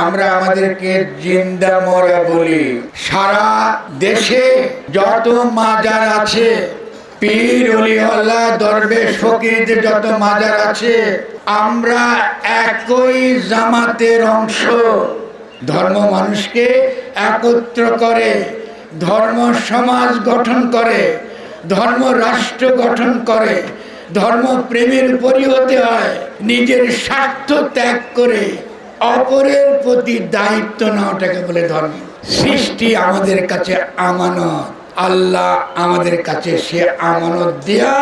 আমরা আমাদেরকে জিন্দা মরা বলি। সারা দেশে যত মাজার আছে, পীর ওলিয়াল্লাহ দরবেশ ফকিরদের যত মাজার আছে, আমরা একই জামাতের অংশ। ধর্ম মানুষকে একত্র করে, ধর্ম সমাজ গঠন করে, ধর্ম রাষ্ট্র গঠন করে। ধর্ম প্রেমের উপরই হতে হয়। নিজের স্বার্থ ত্যাগ করে অপরের প্রতি দায়িত্ব নেওয়াটাকে বলে ধর্ম। সৃষ্টি আমাদের কাছে আমানত, আল্লাহ আমাদের কাছে সে আমানত দেয়া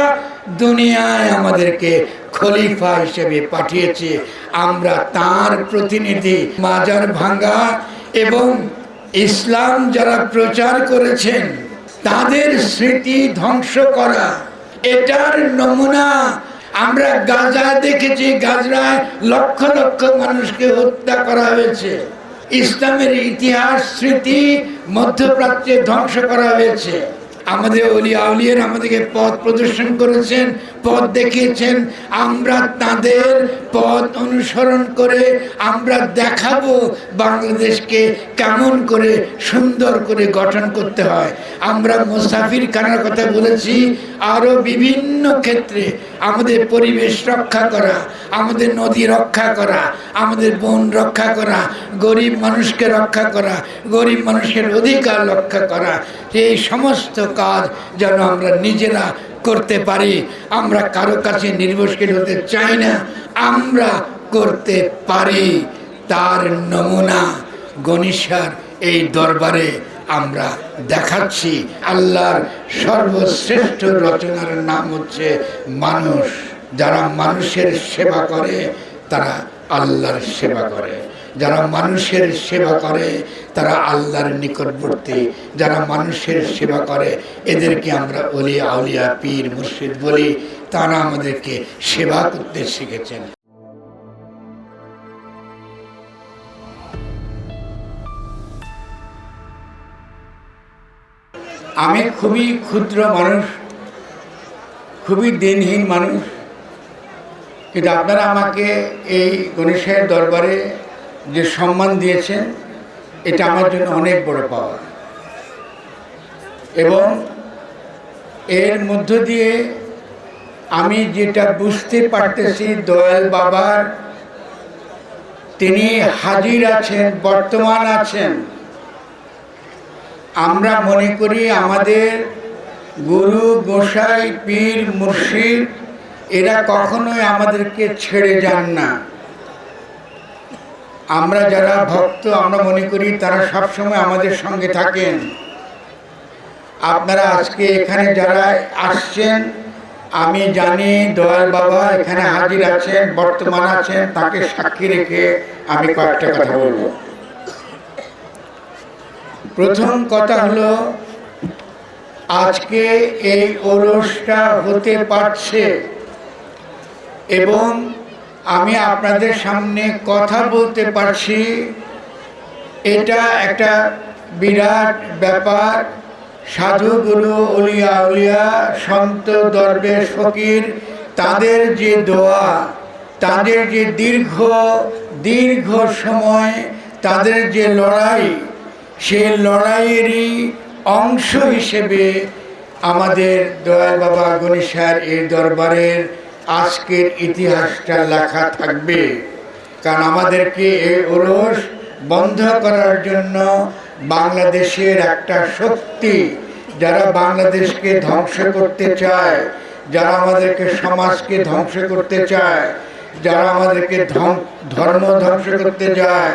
দুনিয়ায় আমাদেরকে খলিফা হিসেবে পাঠিয়েছে। আমরা তার প্রতিনিধি। মাজার ভাঙ্গা এবং ইসলাম যারা প্রচার করেছেন তাদের স্মৃতি ধ্বংস করা, এটার নমুনা আমরা গাজায় দেখেছি। গাজায় লক্ষ লক্ষ মানুষকে হত্যা করা হয়েছে। ইসলামের ইতিহাস স্মৃতি মধ্যপ্রাচ্যে ধ্বংস করা হয়েছে। আমাদের ওলিয়া আউলিয়ার আমাদেরকে পথ প্রদর্শন করেছেন, পথ দেখিয়েছেন। আমরা তাদের পথ অনুসরণ করে আমরা দেখাবো বাংলাদেশকে কেমন করে সুন্দর করে গঠন করতে হয়। আমরা মুসাফির খানার কথা বলেছি, আরও বিভিন্ন ক্ষেত্রে আমাদের পরিবেশ রক্ষা করা, আমাদের নদী রক্ষা করা, আমাদের বন রক্ষা করা, গরিব মানুষকে রক্ষা করা, গরিব মানুষের অধিকার রক্ষা করা, এই সমস্ত কাজ যেন আমরা নিজেরা করতে পারি। আমরা কারো কাছে নির্ভরশীল হতে চাই না, আমরা করতে পারি। তার নমুনা গণিসার এই দরবারে আমরা দেখাচ্ছি। আল্লাহর সর্বশ্রেষ্ঠ রচনার নাম হচ্ছে মানুষ। যারা মানুষের সেবা করে তারা আল্লাহর সেবা করে। যারা মানুষের সেবা করে তারা আল্লাহর নিকটবর্তী। যারা মানুষের সেবা করে এদেরকে আমরা ওলিয়া আউলিয়া পীর মুর্শিদ বলি। তারা আমাদেরকে সেবা করতে শিখেছেন। আমি খুবই ক্ষুদ্র মানুষ, খুবই দিনহীন মানুষ, কিন্তু আপনারা আমাকে এই গণেশের দরবারে যে সম্মান দিয়েছেন এটা আমার জন্য অনেক বড় পাওয়া। এবং এর মধ্য দিয়ে আমি যেটা বুঝতে পারতেছি, দয়াল বাবার তিনি হাজির আছেন, বর্তমান আছেন। আমরা মনে করি আমাদের গুরু গোসাই পীর মুর্শিদ এরা কখনোই আমাদেরকে ছেড়ে যান না। আমরা যারা ভক্ত আমরা মনে করি তারা সবসময় আমাদের সঙ্গে থাকেন। আপনারা আজকে এখানে যারা আসছেন, আমি জানি দয়াল বাবা এখানে হাজির আছেন, বর্তমান আছেন, তাকে সাক্ষী রেখে আমি কয়েকটা কথা বলবো। প্রথম কথা হলো, আজকে এই ওরসটা হতে পারছে এবং আমি আপনাদের সামনে কথা বলতে পারছি, এটা একটা বিরাট ব্যাপার। সাধুগুরু ওলিয়া আউলিয়া সন্ত দরবেশ ফকির তাদের যে দোয়া, তাদের যে দীর্ঘ সময় তাদের যে লড়াই, সেই লড়াইয়েরই অংশ হিসেবে আমাদের দয়াল বাবা গণেশের এই দরবারের আজকের ইতিহাসটা লেখা থাকবে। কারণ আমাদেরকে এই ওরস বন্ধ করার জন্য বাংলাদেশের একটা শক্তি, যারা বাংলাদেশকে ধ্বংস করতে চায়, যারা আমাদেরকে সমাজকে ধ্বংস করতে চায়, যারা আমাদেরকে ধর্ম ধ্বংস করতে চায়,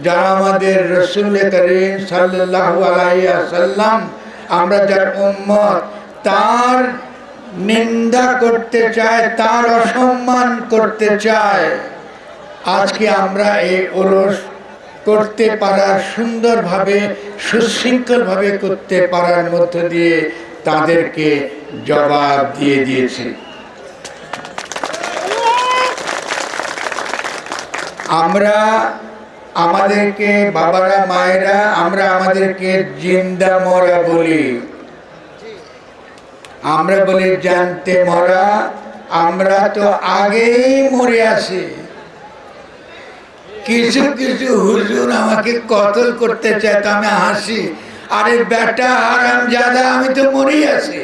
যারা আমাদের রাসূল করিম সাল্লাল্লাহু আলাইহি ওয়াসাল্লাম আমরা যার উম্মত তার নিন্দা করতে চায়, তার অসম্মান করতে চায়, আজকে আমরা এই ওরস করতে পারার সুন্দরভাবে সুশৃঙ্খলভাবে করতে পারার মধ্য দিয়ে তাদেরকে জবাব দিয়ে দিয়েছি। আমরা আমাদেরকে বাবারা মায়েরা আমরা আমাদেরকে জিন্দা মরা বলি। আমরা বলি জানতে মরা, আমরা তো আগেই মরে আছি। কিছু কিছু হুজুর আমাকে কতল করতে চায়, তো আমি হাসি, আরে বেটা হারামজাদা, আমি তো মরেই আছি,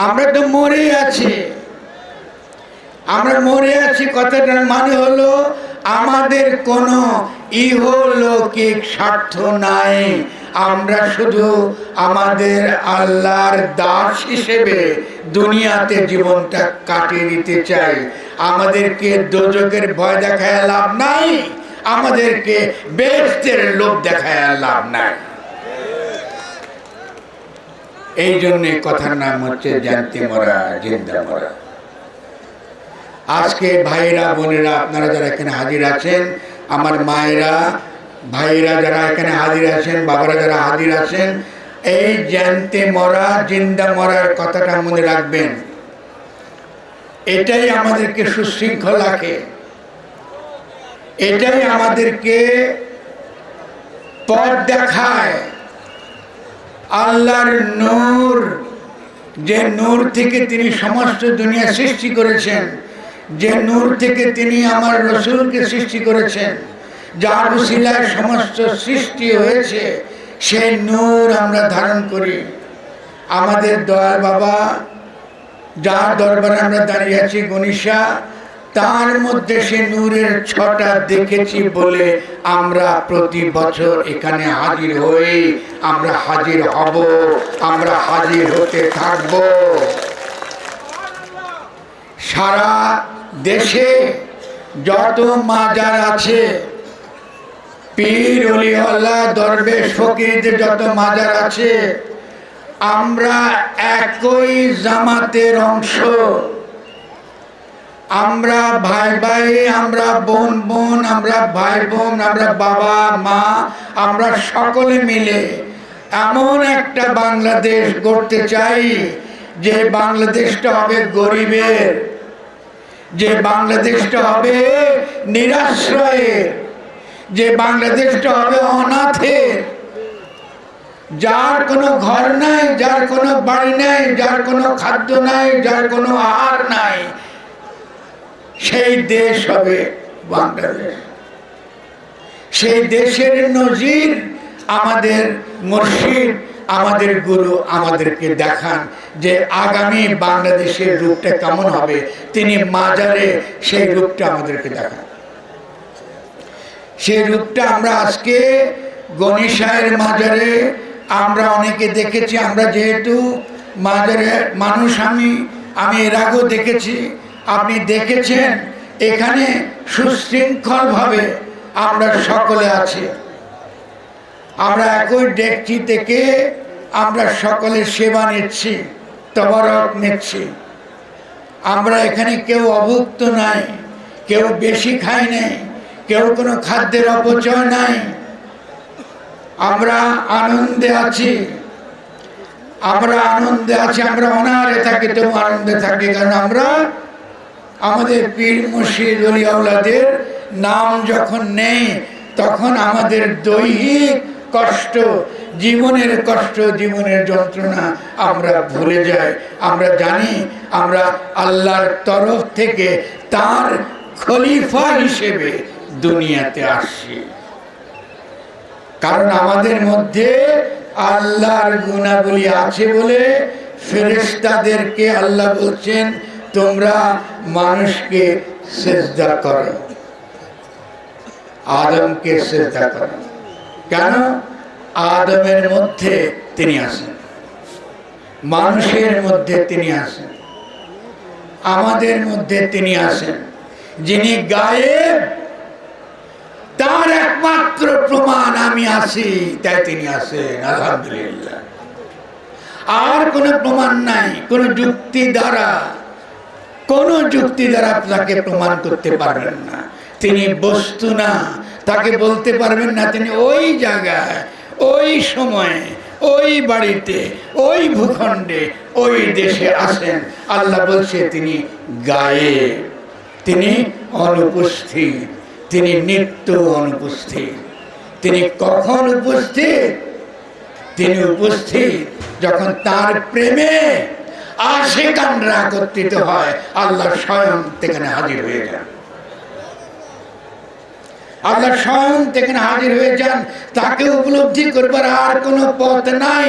আমরা তো মরে আছি, আমরা মরে আছি। কথাটার মানে হলো আমাদের কোনো ইহলৌকিক স্বার্থ নাই, আমরা শুধু আমাদের আল্লাহর দাস হিসেবে দুনিয়াতে জীবনটা কাটিয়ে দিতে চাই। আমাদেরকে দোজখের ভয় দেখায় লাভ নাই, আমাদেরকে বেহেশতের লোভ দেখায় লাভ নাই। এই জন্য কথার নাম হচ্ছে জানতে মরা জিন্দা মরা। আজকে ভাইরা বোনেরা আপনারা যারা এখানে হাজির আছেন, আমার মায়েরা ভাইরা যারা এখানে হাজির আছেন, বাবারা যারা হাজির আছেন, এই জানতে মরা জিন্দা মরার কথাটা মনে রাখবেন। এটাই আমাদেরকে সুশৃঙ্খল রাখে, এটাই আমাদেরকে পথ দেখায়। আল্লাহর নূর, যে নূর থেকে তিনি সমস্ত দুনিয়া সৃষ্টি করেছেন, যে নূর থেকে তিনি আমার রসুলকে সৃষ্টি করেছেন, যার উসিলায় সমস্ত সৃষ্টি হয়েছে, সেই নূর আমরা ধারণ করি। আমাদের দয়াল বাবা যার দরবারে আমরা দাঁড়িয়ে আছি গণিশা, তার মধ্যে সে নূরের ছটা দেখেছি বলে আমরা প্রতি বছর এখানে হাজির হই, আমরা হাজির হব, আমরা হাজির হতে থাকব। সারা দেশে যত মাজার আছে, পীর ওলি আল্লাহ দরবেশ ফকিরদের যত মাজার আছে, আমরা একই জামাতের অংশ, আমরা ভাই ভাই, আমরা বোন বোন, আমরা ভাই বোন, আমরা বাবা মা, আমরা সকলে মিলে এমন একটা বাংলাদেশ গড়তে চাই, যে বাংলাদেশটা হবে গরিবের, যে বাংলাদেশটা হবে নিরাশ্রয়ের, যে বাংলাদেশটা হবে অনাথের, যার কোনো ঘর নাই, যার কোনো বাড়ি নাই, যার কোনো খাদ্য নাই, যার কোনো আহার নাই, সেই দেশ হবে বাংলাদেশ। সেই দেশের নজির আমাদের মুর্শিদ, আমাদের গুরু আমাদেরকে দেখান, যে আগামী বাংলাদেশের রূপটা কেমন হবে, তিনি মাজারে সেই রূপটা আমাদেরকে দেখান। সেই রূপটা আমরা আজকে গণিশায়ের মাজারে আমরা অনেকে দেখেছি। আমরা যেহেতু মাজারে মানুষ, আমি এর আগেও দেখেছি, আপনি দেখেছেন, এখানে সুশৃঙ্খলভাবে আমরা সকলে আছি। আমরা একই ডেকচি থেকে আমরা সকলে সেবা নিচ্ছি, তবারক নিচ্ছি। আমরা এখানে কেউ অভুক্ত নাই, কেউ বেশি খাই নাই, কেউ কোনো খাদ্যের অপচয় নাই। আমরা আনন্দে আছি, আমরা আনন্দে আছি, আমরা অনাহারে থাকি তবু আনন্দে থাকি, কারণ আমরা আমাদের পীর মুর্শিদ ওলি আওলাদের নাম যখন নেই, তখন আমাদের দৈহিক কষ্ট, জীবনের কষ্ট, জীবনের যন্ত্রণা আমরা ভুলে যাই। আমরা জানি আমরা আল্লাহর তরফ থেকে তার খলিফা হিসেবে দুনিয়াতে আসছি, কারণ আমাদের মধ্যে আল্লাহর গুণাবলী আছে বলে ফেরেশতাদেরকে আল্লাহ বলছেন, তোমরা মানুষকে সিজদা করো, আদমকে সিজদা করো। কেন? আদমের মধ্যে তিনি আছেন, মানুষের মধ্যে তিনি আছেন, আমাদের মধ্যে তিনি আছেন। যিনি গায়েব, তার একমাত্র প্রমাণ আমি আছি, তাই তিনি আছেন, আলহামদুলিল্লাহ। আর কোনো প্রমাণ নাই, কোনো যুক্তি দ্বারা তাকে প্রমাণ করতে পারবেন না। তিনি বস্তু না, তাকে বলতে পারবেন না তিনি ওই জায়গায়, ওই সময়ে, ওই বাড়িতে, ওই ভূখণ্ডে, ওই দেশে আছেন। আল্লাহ বলছে তিনি গায়েব, তিনি অনুপস্থিত, তিনি নিত্য অনুপস্থিত। তিনি কখন উপস্থিত? তিনি উপস্থিত যখন তার প্রেমে আশিকানরা একত্রিত হয়, আল্লাহ স্বয়ং সেখানে হাজির হয়ে যান। আল্লাহ স্বয়ং সেখানে হাজির হয়ে যান, তাকে উপলব্ধি করবার আর কোনো পথ নাই।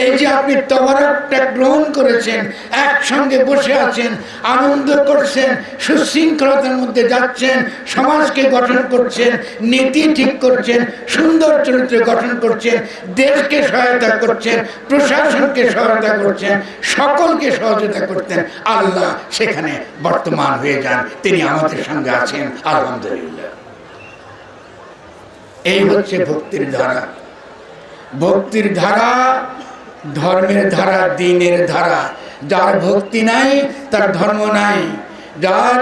এই যে আপনি তওরাতটা গ্রহণ করেছেন, একসঙ্গে বসে আছেন, আনন্দ করছেন, সুশৃঙ্খলতার মধ্যে যাচ্ছেন, সমাজকে গঠন করছেন, নীতি ঠিক করছেন, সুন্দর চরিত্র গঠন করছেন, দেশকে সহায়তা করছেন, প্রশাসনকে সহায়তা করছেন, সকলকে সহযোগিতা করতেন। আল্লাহ সেখানে বর্তমান হয়ে যান, তিনি আমাদের সঙ্গে আছেন, আলহামদুলিল্লাহ। এই হচ্ছে ভক্তির ধারা। ভক্তির ধারা ধর্মের ধারা, দ্বীনের ধারা। যার ভক্তি নাই তার ধর্ম নাই। যার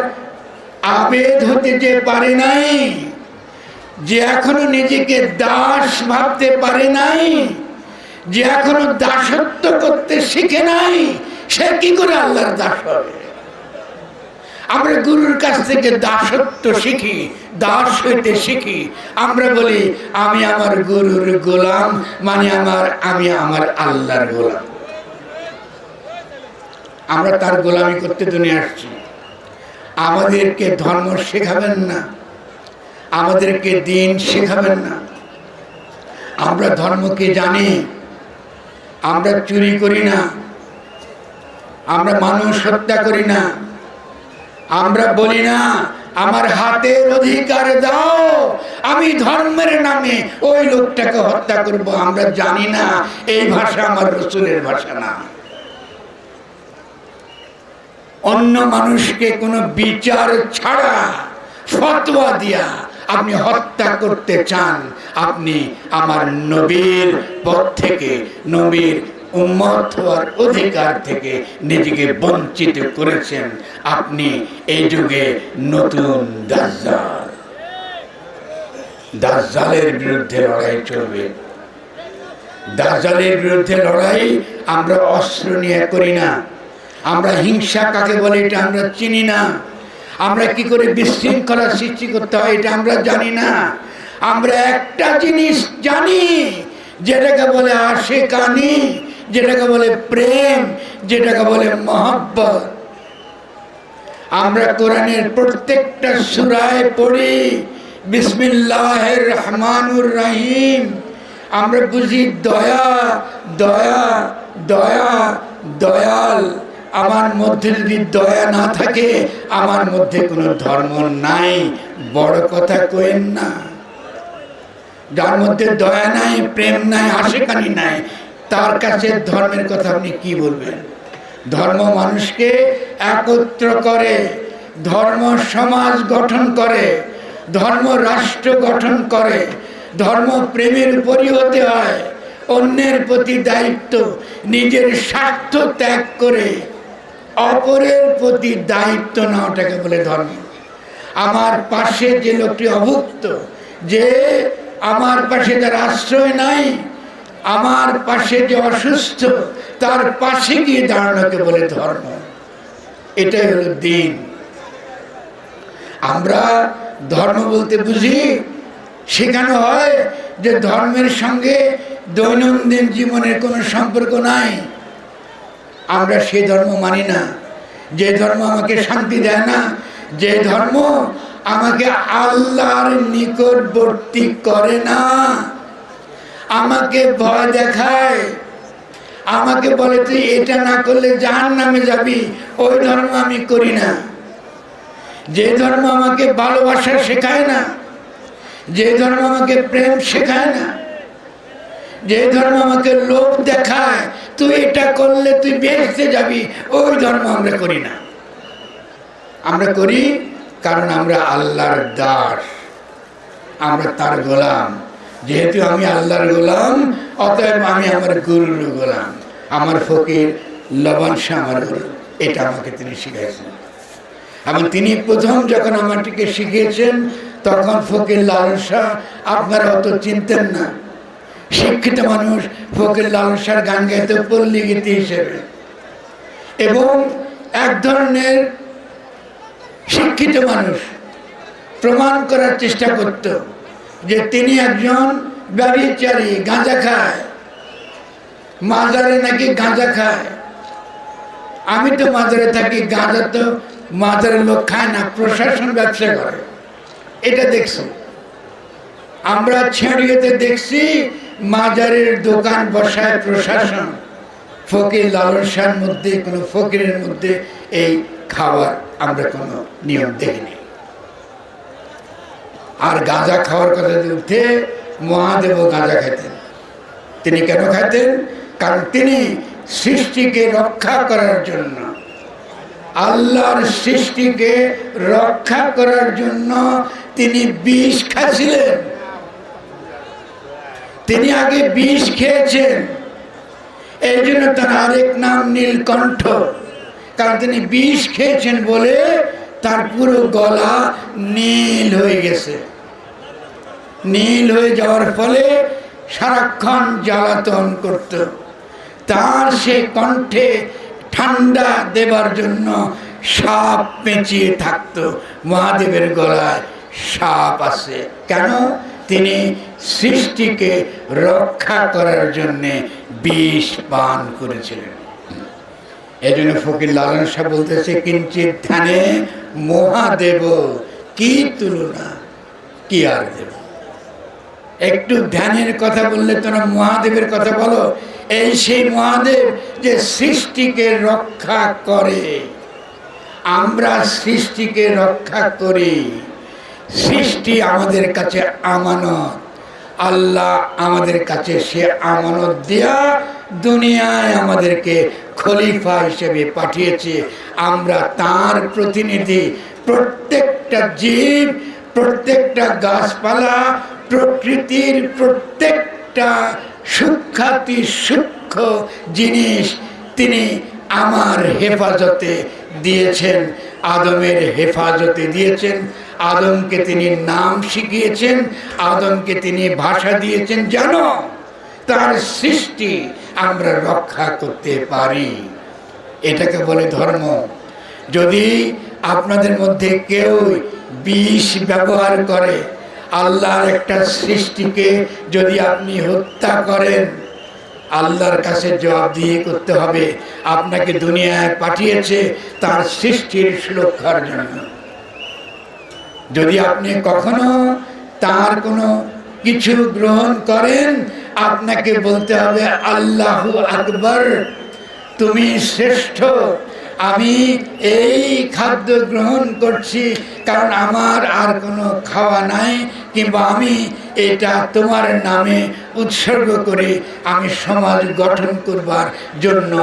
আবেদ হতে যে পারে নাই, যে এখনো নিজেকে দাস ভাবতে পারে নাই, যে এখনো দাসত্ব করতে শিখে নাই, সে কি করে আল্লাহর দাস হবে? আমরা গুরুর কাছ থেকে দাসত্ব শিখি, দাস হইতে শিখি। আমরা বলি আমি আমার গুরুর গোলাম, মানে আমি আমার আল্লাহর গোলাম। আমরা তার গোলামি করতে দুনিয়া আসছি। আমাদেরকে ধর্ম শেখাবেন না, আমাদেরকে দিন শেখাবেন না। আমরা ধর্মকে জানি, আমরা চুরি করি না, আমরা মানুষ হত্যা করি না, আমরা বলি না আমার হাতের অধিকার দাও, আমি ধর্মের নামে ওই লোকটাকে হত্যা করব। আমরা জানি না এই ভাষা আমার রাসূলের ভাষা না। অন্য মানুষকে কোনো বিচার ছাড়া ফতোয়া দিয়া আপনি হত্যা করতে চান, আপনি আমার নবীর পথ থেকে, নবীর উম্মত হওয়ার অধিকার থেকে নিজেকে বঞ্চিত করেছেন। আপনি এই যুগে নতুন দাজ্জাল, দাজ্জালের বিরুদ্ধে লড়াই চলবে। দাজ্জালের বিরুদ্ধে লড়াই আমরা অস্ত্র নিয়ে করি না। আমরা হিংসা কাকে বলে এটা আমরা চিনি না। আমরা কি করে বিশৃঙ্খলা সৃষ্টি করতে হয় এটা আমরা জানি না। আমরা একটা জিনিস জানি, যেটাকে বলে আশিকানি, যেটাকে বলে প্রেম, যেটাকে বলে মহব্বত। আমরা কোরআনের প্রত্যেকটা সূরায় পড়ি বিসমিল্লাহির রহমানির রহিম। আমরা বুঝি দয়া, দয়া, দয়া, দয়াল। আমার মধ্যে যদি দয়া না থাকে, আমার মধ্যে কোনো ধর্ম নাই। বড় কথা কইেন না। যার মধ্যে দয়া নাই, প্রেম নাই, আশিকানি নাই, তার কাছে ধর্মের কথা আপনি কি বলবেন? ধর্ম মানুষকে একত্র করে, ধর্ম সমাজ গঠন করে, ধর্ম রাষ্ট্র গঠন করে। ধর্ম প্রেমের উপরই হতে হয়। অন্যের প্রতি দায়িত্ব, নিজের স্বার্থ ত্যাগ করে অপরের প্রতি দায়িত্ব নেওয়াটাকে বলে ধর্ম। আমার পাশে যে লোকটি অভুক্ত, যে আমার পাশে যার আশ্রয় নাই, আমার পাশে যে অসুস্থ, তার পাশে গিয়ে দাঁড়ানোকে বলে ধর্ম। এটাই হলো দিন। আমরা ধর্ম বলতে বুঝি, শেখানো হয় যে ধর্মের সঙ্গে দৈনন্দিন জীবনের কোনো সম্পর্ক নাই। আমরা সেই ধর্ম মানি না। যে ধর্ম আমাকে শান্তি দেয় না, যে ধর্ম আমাকে আল্লাহর নিকটবর্তী করে না, আমাকে ভয় দেখায়, আমাকে বলে তুই এটা না করলে জাহান্নামে যাবি, ওই ধর্ম আমি করি না। যে ধর্ম আমাকে ভালোবাসা শেখায় না, যে ধর্ম আমাকে প্রেম শেখায় না, যে ধর্ম আমাকে লোভ দেখায় তুই এটা করলে তুই বেহেশতে যাবি, ওই ধর্ম আমরা করি না। আমরা করি কারণ আমরা আল্লাহর দাস, আমরা তার গোলাম। যেহেতু আমি আল্লাহর গোলাম, অতএব আমি আমার গুরুর গোলাম। আমার ফকির লবণ শাহ আমার গুরু, এটা আমাকে তিনি শিখিয়েছেন। এবং তিনি প্রথম যখন আমাটিকে শিখিয়েছেন, তখন ফকির লালন শাহ আপনারা অত চিনতেন না। শিক্ষিত মানুষ ফকির লালন শাহর গান গাইতে পল্লী গীতি হিসেবে, এবং এক ধরনের শিক্ষিত মানুষ প্রমাণ করার চেষ্টা করত যে তিনি একজন ব্যভিচারী, গাঁজা খায়, মাজারে নাকি গাঁজা খায়। আমি তো মাজারে থাকি, গাঁজা তো মাজারের লোক খায় না, প্রশাসন ব্যবসা করে, এটা দেখছি। আমরা ছেড়িয়েতে দেখছি মাজারের দোকান বসায় প্রশাসন, ফকির লালন শাহর মধ্যে কোনো ফকিরের মধ্যে এই খাবার আমরা কোনো নিয়ম দেখিনি। আর গাঁজা খাওয়ার কথা উঠে মহাদেবও গাঁজা খাইতেন। তিনি কেন খাইতেন? কারণ তিনি সৃষ্টিকে রক্ষা করার জন্য, আল্লাহর সৃষ্টিকে রক্ষা করার জন্য তিনি বিষ খাচ্ছিলেন। তিনি আগে বিষ খেয়েছেন, এই জন্য তার আরেক নাম নীলকণ্ঠ। কারণ তিনি বিষ খেয়েছেন বলে তার পুরো গলা নীল হয়ে গেছে। নীল হয়ে যাওয়ার ফলে সারাক্ষণ জ্বালাতন করত। তার সে কণ্ঠে ঠান্ডা দেবার জন্য সাপ পেঁচিয়ে থাকতো। মহাদেবের গলায় সাপ আছে কেন? তিনি সৃষ্টিকে রক্ষা করার জন্যে বিষ পান করেছিলেন। এই জন্য ফকির লালন শাহ বলতেছে, কিঞ্চিত ধ্যানে মহাদেব কি তুলনা, কি আর দেব। একটু ধ্যানের কথা বললে তোমরা মহাদেবের কথা বলো। এই সেই মহাদেব যে সৃষ্টিকে রক্ষা করে। আমরা সৃষ্টিকে রক্ষা করি। সৃষ্টি আমাদের কাছে আমানত। আল্লাহ আমাদের কাছে সে আমানত দিয়া দুনিয়ায় আমাদেরকে খলিফা হিসেবে পাঠিয়েছে। আমরা তার প্রতিনিধি। প্রত্যেকটা জীব, প্রত্যেকটা গাছপালা, প্রকৃতির প্রত্যেকটা সূক্ষ্মাতি সূক্ষ্ম জিনিস তিনি আমার হেফাজতে দিয়েছেন। আদমের হেফাজতে দিয়েছেন। আদমকে তিনি নাম শিখিয়েছেন, আদমকে তিনি ভাষা দিয়েছেন। জানো, তার সৃষ্টি আমরা রক্ষা করতে পারি। এটাকে বলে ধর্ম। যদি আপনাদের মধ্যে কেউ বিষ ব্যবহার করে, আল্লাহর একটা সৃষ্টিকে যদি আপনি হত্যা করেন, আল্লাহর কাছে জবাবদিহি করতে হবে। আপনাকে দুনিয়ায় পাঠিয়েছে তার সৃষ্টির সুরক্ষার জন্য। যদি আপনি কখনো তার কোনো কিছু গ্রহণ করেন, আপনাকে বলতে হবে আল্লাহু আকবার, তুমি শ্রেষ্ঠ। আমি এই খাদ্য গ্রহণ করছি কারণ আমার আর কোনো খাওয়া নাই, কিংবা আমি এটা তোমার নামে উৎসর্গ করে আমি সমাজ গঠন করবার জন্য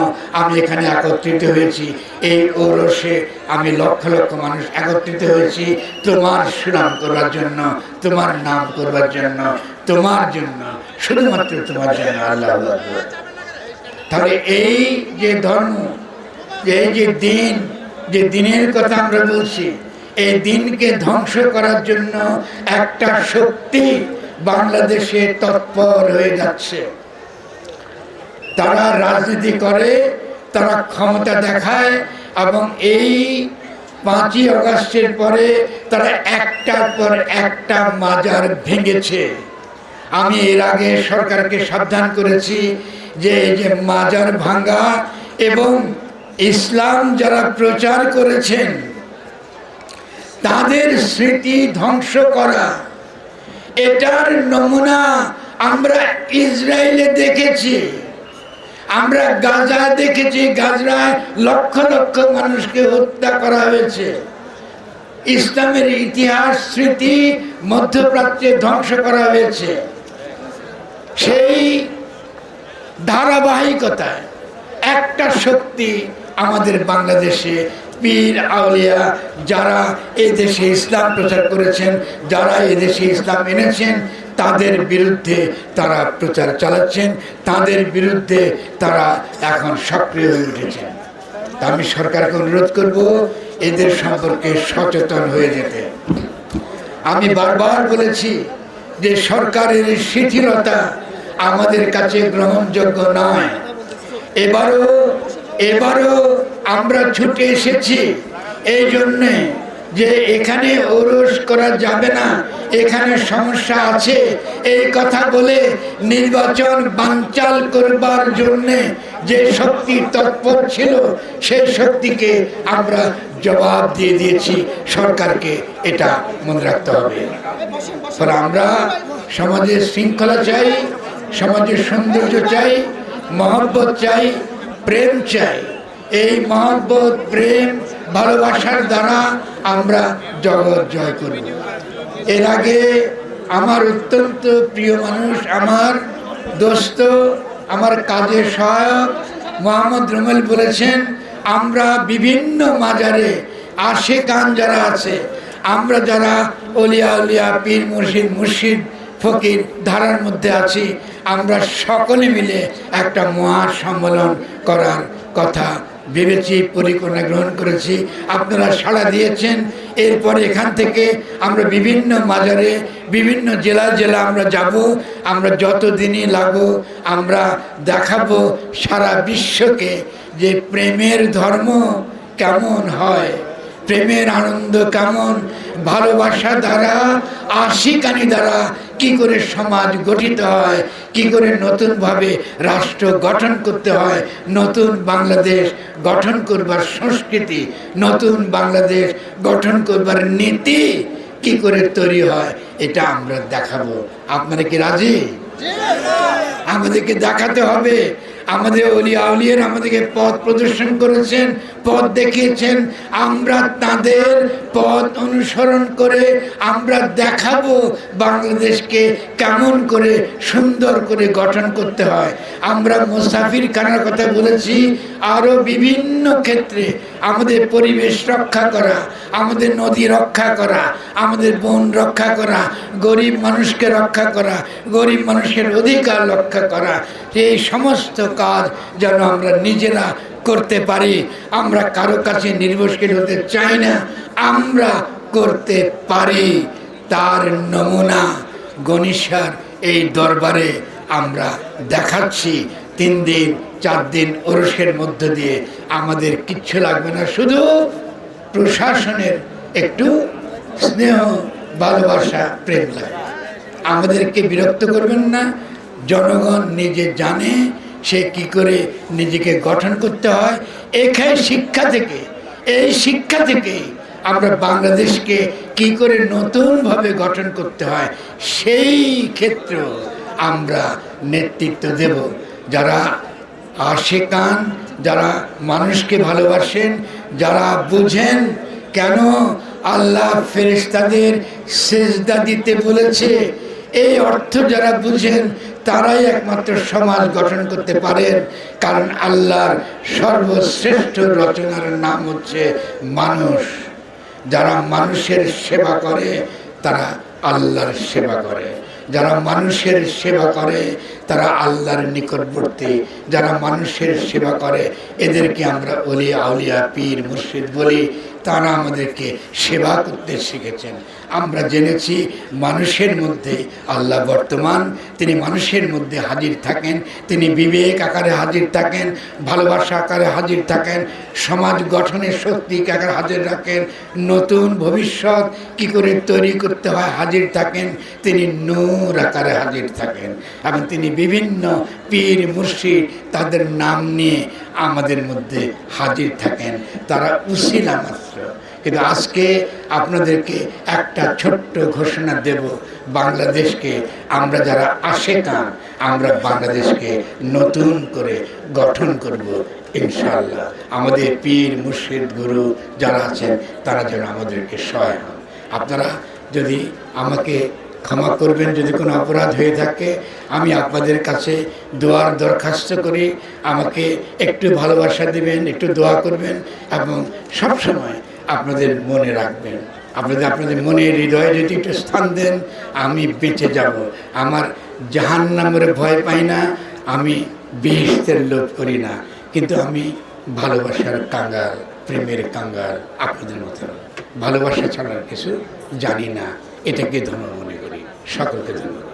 আমি এখানে একত্রিত হয়েছি। এই ঔরসে আমি লক্ষ লক্ষ মানুষ একত্রিত হয়েছি তোমার সুনাম করবার জন্য, তোমার নাম করবার জন্য, তোমার জন্য, শুধুমাত্র তোমার জন্য। আল্লাহ। তাহলে এই যে ধর্ম, এই যে দিন, যে দিনের কথা আমরা বলছি, এই দিনকে ধ্বংস করার জন্য একটা শক্তি বাংলাদেশে তৎপর হয়ে যাচ্ছে। তারা রাজনীতি করে, তারা ক্ষমতা দেখায়, এবং এই 5ই আগস্টের পরে তারা একটার পর একটা মাজার ভেঙেছে। আমি এর আগে সরকারকে সাবধান করেছি যে এই যে মাজার ভাঙা এবং ইসলাম যারা প্রচার করেছেন তাদের স্মৃতি ধ্বংস করা, এটার নমুনা আমরা ইসরায়েলে দেখেছি, আমরা গাজায় দেখেছি। গাজায় লক্ষ লক্ষ মানুষকে হত্যা করা হয়েছে। ইসলামের ইতিহাস, স্মৃতি মধ্যপ্রাচ্যে ধ্বংস করা হয়েছে। সেই ধারাবাহিকতায় একটা শক্তি আমাদের বাংলাদেশে, পীর আউলিয়া যারা এই দেশে ইসলাম প্রচার করেছেন, যারা এই দেশে ইসলাম এনেছেন, তাদের বিরুদ্ধে তারা প্রচার চালাচ্ছেন, তাদের বিরুদ্ধে তারা এখন সক্রিয় হয়ে উঠেছেন। তা আমি সরকারকে অনুরোধ করব এদের সম্পর্কে সচেতন হয়ে যেতে। আমি বারবার বলেছি যে সরকারের শিথিলতা আমাদের কাছে গ্রহণযোগ্য নয়। এবারও আমরা ছুটে এসেছি এই জন্যে যে এখানে ওরস করা যাবে না, এখানে সমস্যা আছে, এই কথা বলে নির্বাচন বানচাল করবার জন্যে যে শক্তি তৎপর ছিল সেই শক্তিকে আমরা জবাব দিয়ে দিয়েছি। সরকারকে এটা মনে রাখতে হবে। আমরা সমাজের শৃঙ্খলা চাই, সমাজের সৌন্দর্য চাই, মহব্বত চাই, প্রেম চাই। এই মহব্বত, প্রেম, ভালোবাসার দ্বারা আমরা জগৎ জয় করব। এর আগে আমার অত্যন্ত প্রিয় মানুষ, আমার দোস্ত, আমার কাজের সহায়ক মোহাম্মদ রুমেল বলেছেন, আমরা বিভিন্ন মাজারে আশেকান যারা আছে, আমরা যারা অলিয়া উলিয়া, পীর মুর্শিদ, মুর্শিদ ফকির ধারার মধ্যে আছি, আমরা সকলে মিলে একটা মহা সম্মেলন করার কথা ভেবেছি, পরিকল্পনা গ্রহণ করেছি। আপনারা সাড়া দিয়েছেন। এরপরে এখান থেকে আমরা বিভিন্ন মাজারে, বিভিন্ন জেলা আমরা যাব। আমরা যতদিনই লাগবো আমরা দেখাবো সারা বিশ্বকে যে প্রেমের ধর্ম কেমন হয়, প্রেমের আনন্দ কেমন, ভালোবাসা দ্বারা, আশিকানি দ্বারা কি করে সমাজ গঠিত হয়, কি করে নতুনভাবে রাষ্ট্র গঠন করতে হয়, নতুন বাংলাদেশ গঠন করবার সংস্কৃতি, নতুন বাংলাদেশ গঠন করবার নীতি কি করে তৈরি হয়, এটা আমরা দেখাবো। আপনারা কি রাজি? আমাদেরকে দেখাতে হবে। আমাদের ওলিয়া আউলিয়ার আমাদেরকে পথ প্রদর্শন করেছেন, পথ দেখিয়েছেন। আমরা তাদের পথ অনুসরণ করে আমরা দেখাবো বাংলাদেশকে কেমন করে সুন্দর করে গঠন করতে হয়। আমরা মুসাফির খানার কথা বলেছি, আরও বিভিন্ন ক্ষেত্রে আমাদের পরিবেশ রক্ষা করা, আমাদের নদী রক্ষা করা, আমাদের বন রক্ষা করা, গরিব মানুষকে রক্ষা করা, গরিব মানুষের অধিকার রক্ষা করা, এই সমস্ত কাজ যেন আমরা নিজেরা করতে পারি। আমরা কারো কাছে নির্ভরশীল হতে চাই না, আমরা করতে পারি। তার নমুনা গণিসার এই দরবারে আমরা দেখাচ্ছি। 3 দিন 4 দিন ওরসের মধ্য দিয়ে আমাদের কিচ্ছু লাগবে না, শুধু প্রশাসনের একটু স্নেহ, ভালোবাসা, প্রেম লাগবে। আমাদেরকে বিরক্ত করবেন না। জনগণ নিজে জানে সে কি করে নিজেকে গঠন করতে হয়। এখানে শিক্ষা থেকে, এই শিক্ষা থেকে আমরা বাংলাদেশকে কি করে নতুনভাবে গঠন করতে হয় সেই ক্ষেত্রে আমরা নেতৃত্ব দেব। যারা আশিকান, যারা মানুষকে ভালোবাসেন, যারা বুঝেন কেন আল্লাহ ফেরেশতাদের সেজদা দিতে বলেছে, এই অর্থ যারা বুঝেন তারাই একমাত্র সমাজ গঠন করতে পারেন। কারণ আল্লাহর সর্বশ্রেষ্ঠ রচনার নাম হচ্ছে মানুষ। যারা মানুষের সেবা করে তারা আল্লাহর সেবা করে, যারা মানুষের সেবা করে তারা আল্লাহর নিকটবর্তী। যারা মানুষের সেবা করে এদেরকে আমরা ওলিয়া আউলিয়া, পীর মুর্শিদ বলি। তারা আমাদেরকে সেবা করতে শিখেছেন। আমরা জেনেছি মানুষের মধ্যে আল্লাহ বর্তমান, তিনি মানুষের মধ্যে হাজির থাকেন, তিনি বিবেক আকারে হাজির থাকেন, ভালোবাসা আকারে হাজির থাকেন, সমাজ গঠনের শক্তি আকারে হাজির রাখেন, নতুন ভবিষ্যৎ কি করে তৈরি করতে হয় হাজির থাকেন, তিনি নূর আকারে হাজির থাকেন। এবং তিনি বিভিন্ন পীর মুর্শিদ তাদের নাম নিয়ে আমাদের মধ্যে হাজির থাকেন। তারা উসিলা মাত্র। কিন্তু আজকে আপনাদেরকে একটা ছোট্ট ঘোষণা দেব, বাংলাদেশকে আমরা যারা আশেকান, আমরা বাংলাদেশকে নতুন করে গঠন করব ইনশাআল্লাহ। আমাদের পীর মুর্শিদ গুরু যারা আছেন তারা যেন আমাদেরকে সহায় হন। আপনারা যদি আমাকে ক্ষমা করবেন যদি কোনো অপরাধ হয়ে থাকে, আমি আপনাদের কাছে দোয়ার দরখাস্ত করি। আমাকে একটু ভালোবাসা দিবেন, একটু দোয়া করবেন এবং সবসময় আপনাদের মনে রাখবেন। আপনাদের মনে, হৃদয়ে যদি একটু স্থান দেন, আমি বেঁচে যাব। আমার জাহান্নামের ভয় পাই না, আমি বেহেশতের লোভ করি না, কিন্তু আমি ভালোবাসার কাঙ্গাল, প্রেমের কাঙ্গাল। আপনাদের মতো ভালোবাসা ছাড়ার কিছু জানি না, এটাকে ধর্ম মনে করি। সকলকে ধন্যবাদ।